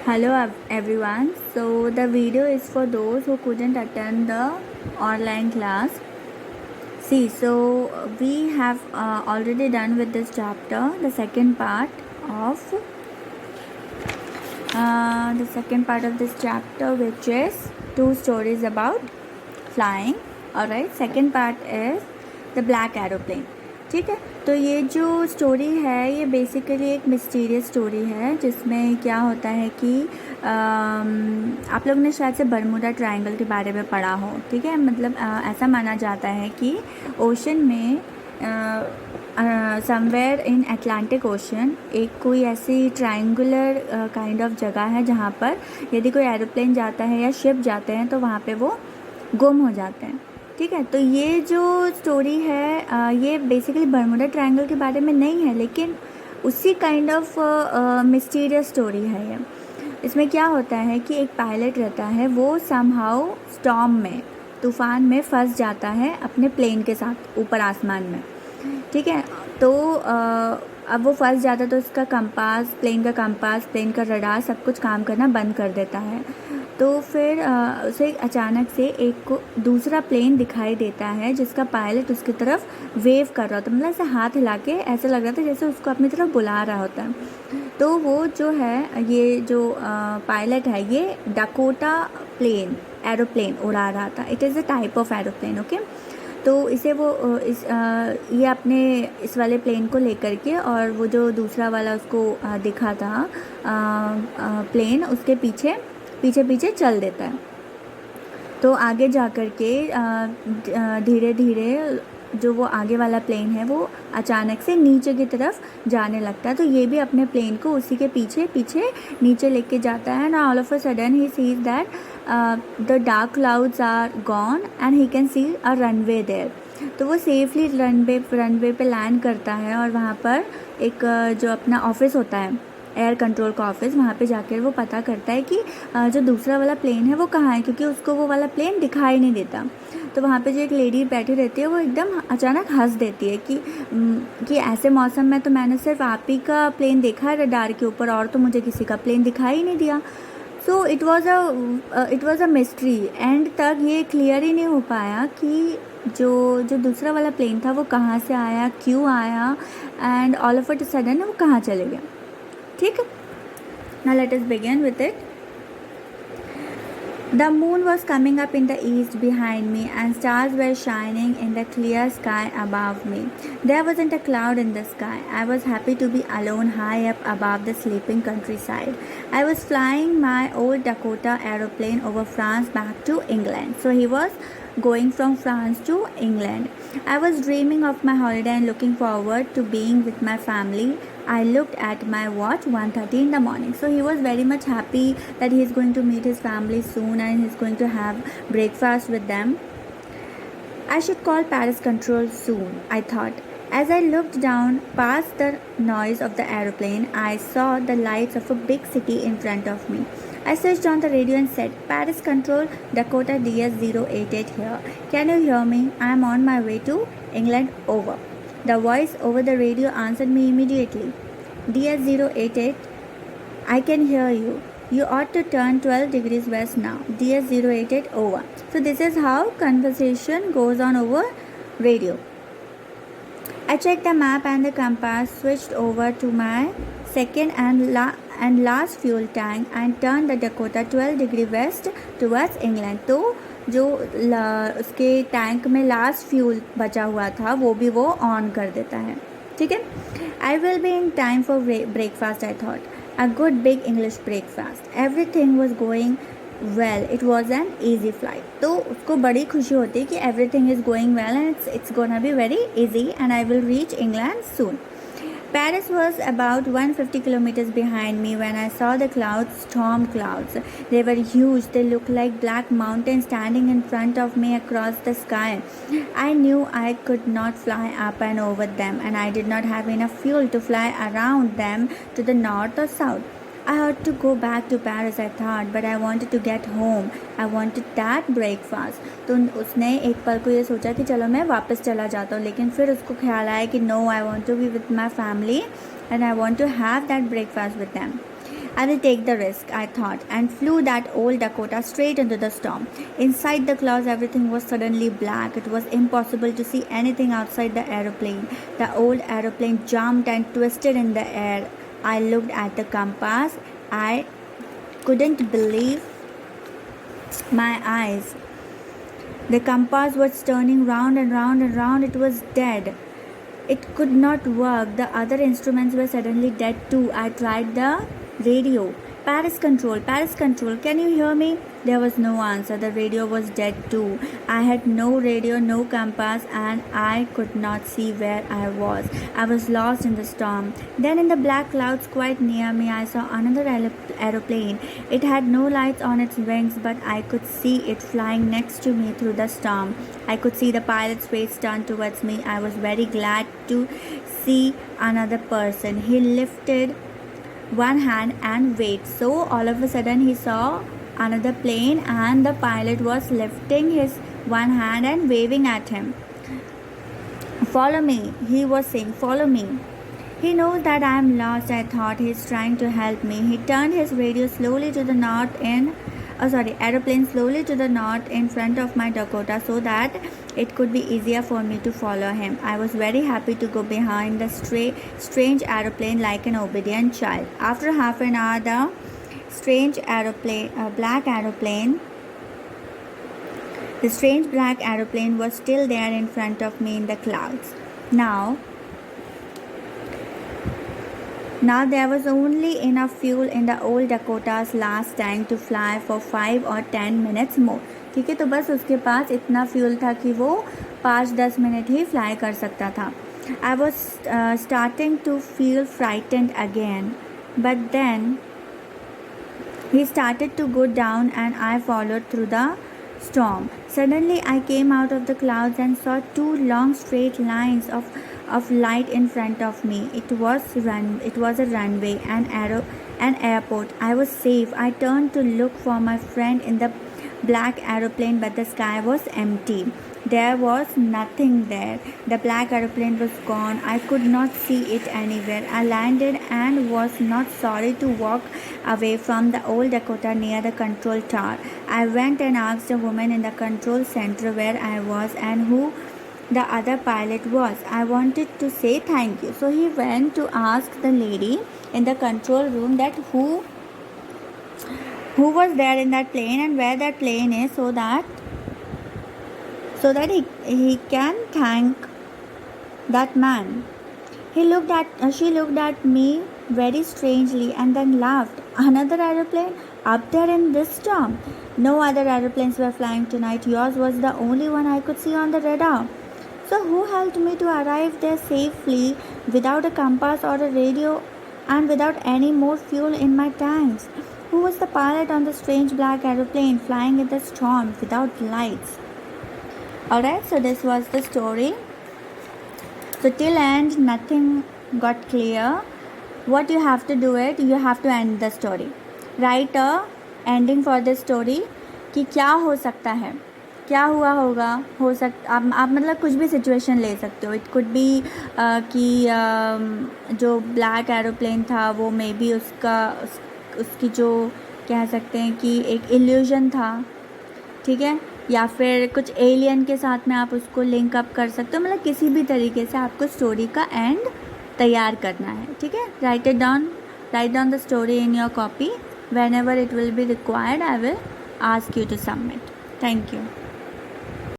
Everyone. So the video is for those who couldn't attend the online class. See, so we have already done with this chapter, the second part of this chapter, which is 2 stories about flying. Alright, second part is the black aeroplane. ठीक है, तो ये जो story है ये basically एक mysterious story है जिसमें क्या होता है कि आप लोग ने शायद से बरमूडा ट्रायंगल के बारे में पढ़ा हो. ठीक है, मतलब ऐसा माना जाता है कि ओशन में समवेयर इन अटलांटिक ओशन एक कोई ऐसी ट्रायंगुलर काइंड ऑफ जगह है जहाँ पर यदि कोई एरोप्लेन जाता है या शिप जाते हैं तो वहाँ पे वो गुम हो जाते हैं. ठीक है, तो ये जो स्टोरी है ये बेसिकली बरमूडा ट्रायंगल के बारे में नहीं है, लेकिन उसी काइंड ऑफ मिस्टीरियस स्टोरी है ये. इसमें क्या होता है कि एक पायलट रहता है, वो समहाउ स्टॉर्म में, तूफ़ान में फंस जाता है अपने प्लेन के साथ ऊपर आसमान में. ठीक है, तो अब वो फंस जाता है तो उसका कंपास, प्लेन का रडार सब कुछ काम करना बंद कर देता है. तो फिर उसे अचानक से एक को दूसरा प्लेन दिखाई देता है जिसका पायलट उसकी तरफ वेव कर रहा होता है, मतलब ऐसे हाथ हिला के ऐसा लग रहा था जैसे उसको अपनी तरफ बुला रहा होता है. तो वो जो है, ये जो पायलट है, ये डकोटा एरोप्लेन उड़ा रहा था. It is a type of aeroplane. Okay, तो इसे वो ये अपने इस वाले प्लेन को लेकर के, और वो जो दूसरा वाला उसको दिखा था प्लेन, उसके पीछे चल देता है. तो आगे जा कर के धीरे धीरे जो वो आगे वाला प्लेन है वो अचानक से नीचे की तरफ जाने लगता है. तो ये भी अपने प्लेन को उसी के पीछे नीचे लेके जाता है. ना all of a sudden he sees that the dark clouds are gone and he can see a runway there. तो वो सेफली रनवे पे लैंड करता है, और वहाँ पर एक जो अपना ऑफिस होता है, एयर कंट्रोल का ऑफिस, वहाँ पे जाकर वो पता करता है कि जो दूसरा वाला प्लेन है वो कहाँ है, क्योंकि उसको वो वाला प्लेन दिखाई नहीं देता. तो वहाँ पे जो एक लेडी बैठी रहती है वो एकदम अचानक हंस देती है कि ऐसे मौसम में तो मैंने सिर्फ आप ही का प्लेन देखा है रडार के ऊपर, और तो मुझे किसी का प्लेन दिखाई ही नहीं दिया. So it was a mystery. And तक ये क्लियर ही नहीं हो पाया कि जो दूसरा वाला प्लेन था वो कहाँ से आया, क्यों आया, and all of a sudden वो कहाँ चले गया. ठीक है, now let us begin with it. The moon was coming up in the east behind me, and stars were shining in the clear sky above me. There wasn't a cloud in the sky. I was happy to be alone high up above the sleeping countryside. I was flying my old Dakota aeroplane over France back to England. So he was going from France to England. I was dreaming of my holiday and looking forward to being with my family. I looked at my watch, 1:30 in the morning. So he was very much happy that he is going to meet his family soon and he is going to have breakfast with them. I should call Paris Control soon, I thought. As I looked down past the noise of the aeroplane, I saw the lights of a big city in front of me. I switched on the radio and said, Paris Control, Dakota DS088 here. Can you hear me? I am on my way to England, over. The voice over the radio answered me immediately. DS088, I can hear you. You ought to turn 12 degrees west now. DS088, over. So this is how conversation goes on over radio. I checked the map and the compass, switched over to my second and last fuel tank and turned the Dakota 12 degree west towards England. तो जो उसके tank में last fuel बचा हुआ था वो भी वो ऑन कर देता है. ठीक है, I will be in time for breakfast. I thought, a good big English breakfast. Everything was going well. It was an easy flight. तो उसको बड़ी खुशी होती है कि everything is going well and it's gonna be very easy and I will reach England soon. Paris was about 150 kilometers behind me when I saw the clouds, storm clouds. They were huge. They looked like black mountains standing in front of me across the sky. I knew I could not fly up and over them, and I did not have enough fuel to fly around them to the north or south. I had to go back to Paris, I thought, but I wanted to get home. I wanted that breakfast. तो उसने एक पल को ये सोचा कि चलो मैं वापस चला जाता हूँ, लेकिन फिर उसको ख्याल आया कि no, I want to be with my family and I want to have that breakfast with them. I will take the risk, I thought, and flew that old Dakota straight into the storm. Inside the clouds, everything was suddenly black. It was impossible to see anything outside the aeroplane. The old aeroplane jumped and twisted in the air. I looked at the compass. I couldn't believe my eyes. The compass was turning round and round and round. It was dead. It could not work. The other instruments were suddenly dead too. I tried the radio. Paris control, can you hear me? There was no answer. The radio was dead too. I had no radio, no compass, and I could not see where I was. I was lost in the storm. Then, in the black clouds quite near me, I saw another aeroplane. It had no lights on its wings, but I could see it flying next to me through the storm. I could see the pilot's face turned towards me. I was very glad to see another person. He lifted one hand and waved. So all of a sudden he saw another plane and the pilot was lifting his one hand and waving at him. Follow me, he was saying, follow me. He knows that I am lost, I thought. He's trying to help me. He turned his radio slowly to the north aeroplane slowly to the north in front of my Dakota so that it could be easier for me to follow him. I was very happy to go behind the strange aeroplane like an obedient child. After half an hour, the strange black aeroplane was still there in front of me in the clouds. Now there was only enough fuel in the old Dakota's last tank to fly for 5 or 10 minutes more. ठीक है, तो बस उसके पास इतना fuel था कि वो 5-10 minute ही fly कर सकता था. I was starting to feel frightened again, but then he started to go down and I followed through the storm. Suddenly I came out of the clouds and saw 2 long straight lines of light in front of me. It was a runway, an airport. I was safe. I turned to look for my friend in the black aeroplane, but the sky was empty. There was nothing there. The black aeroplane was gone. I could not see it anywhere. I landed and was not sorry to walk away from the old Dakota near the control tower. I went and asked a woman in the control center where I was and who the other pilot was. I wanted to say thank you. So he went to ask the lady in the control room that who was there in that plane and where that plane is so that he can thank that man. She looked at me very strangely and then laughed. Another aeroplane up there in this storm? No other aeroplanes were flying tonight. Yours was the only one I could see on the radar. So who helped me to arrive there safely without a compass or a radio and without any more fuel in my tanks? Who was the pilot on the strange black aeroplane flying in the storm without lights? Alright, so this was the story. So till end nothing got clear. What you have to do it, you have to end the story. Write a ending for this story कि क्या हो सकता है, क्या हुआ होगा, हो सकता आप मतलब कुछ भी सिचुएशन ले सकते हो. इट कुड बी कि जो ब्लैक एरोप्लेन था वो मे बी उसकी जो कह सकते हैं कि एक इल्यूजन था, ठीक है, या फिर कुछ एलियन के साथ में आप उसको लिंक अप कर सकते हो. मतलब किसी भी तरीके से आपको स्टोरी का एंड तैयार करना है, ठीक है. Write down the story in your copy. Whenever it will be required, I will ask you to submit. Thank you.